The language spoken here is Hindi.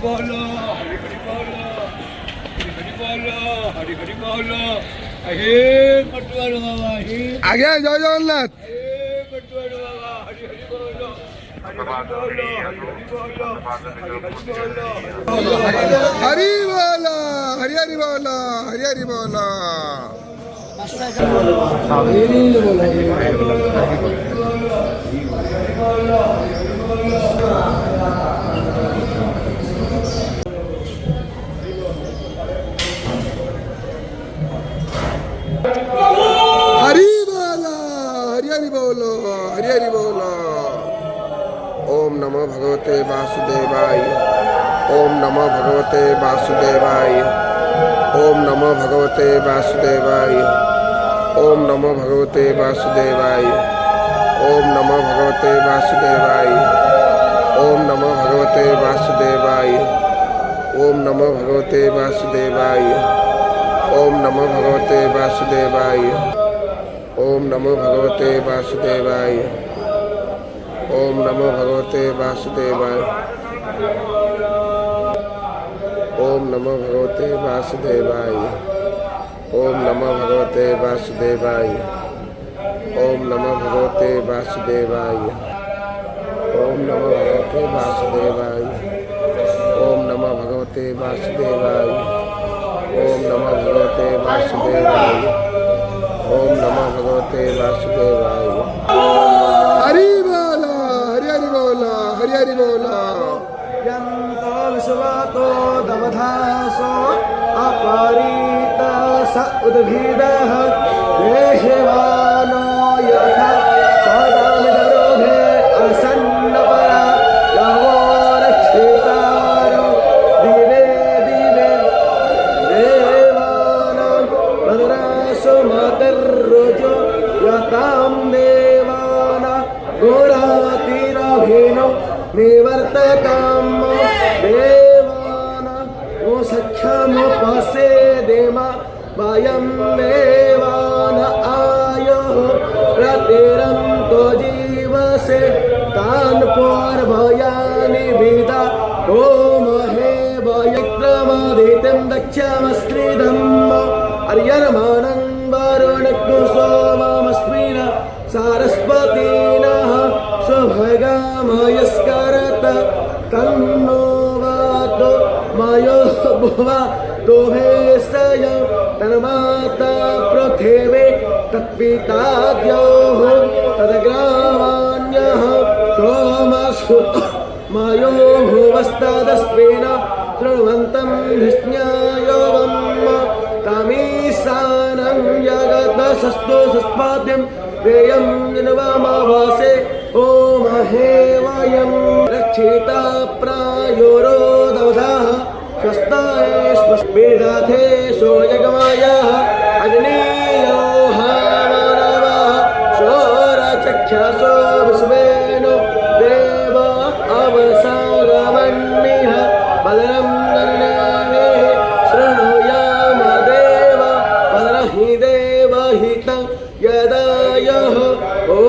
बोलो, हरि हरि बोलो, हरि बोलो, हरि हरि बोलो। हे पटवार बाबा, हे आगे जय जगन्नाथ। पटवार बाबा, हरि हरि बोलो, हरि हरि बोलो, हरि हरि बोलो, हरि हरि बोलो। हरि बोलो, हरि हरि बोलो, हरि हरि बोलो। हरि बोलो, हरि हरि बोलो, हरि हरि बोलो। ओम नमो भगवते वासुदेवाय। ओम नमो भगवते वासुदेवाय। ओम नमो भगवते वासुदेवाय। ओम नमो भगवते वासुदेवाय। ओम नमो भगवते वासुदेवाय। ओम नमो भगवते वासुदेवाय। ओम नमो भगवते वासुदेवाय। ओम नमो भगवते वासुदेवाय। ओम नमो भगवते वासुदेवाय। ओम नमो भगवते वासुदेवाय। ओम नमो भगवते वासुदेवाय। ओम नमो भगवते वासुदेवाय। ओम नमो भगवते वासुदेवाय। ओम नमो भगवते वासुदेवाय। ओम नमो भगवते वासुदेवाय। ओम नमो भगवते वासुदेवाय। ओम नमो भगवते वासुदेवाय। हरि बोलो, हरि हरि बोलो, हरि हरि बोलो। यन्तो विश्वातो दमधासो अपरीत स उद्भिदः देहिवानो यथा सदामिदरोधे असन्नपरा यवो रक्षितारो दिवे दिवे देवानां भद्रासो मातर्रोजो यतां देवानां घोरातिरभिनो निवर्ततां देवानां वो सख्यमुपसे देमा वयं देवान आयुः प्रतिरन्तो जीवसे तान् पूर्वयानि विदा होमहे वयक्रमादित्यं दक्षमस्त्रिधम्म अर्यमाणं वरुणग्नु सोममस्मिन सारस्वतीनः स्वभगामयस्करत तन्नो वातो मयो भुवा दोहेशय तन्माता पृथिवे तत्पिताद्योः तद्ग्रामाण्यः सोमसु मयो भुवस्तदस्मिन् शृण्वन्तं धिष्ण्यायवम् तमीशानं जगतसस्तु सुस्पाद्यं वेयं निन्वामावासे ओम हे वयं रक्षिता प्रायोरोदवधाः स्वस्ताय स्वस्मेधाथे सोयगमायाः अग्नेयो हामानवः शोरचक्षसो विश्वेनो देव अवसागमन्निः बलरं गणनावे शृणुयाम देव बलहि देवहितं यदायः ओ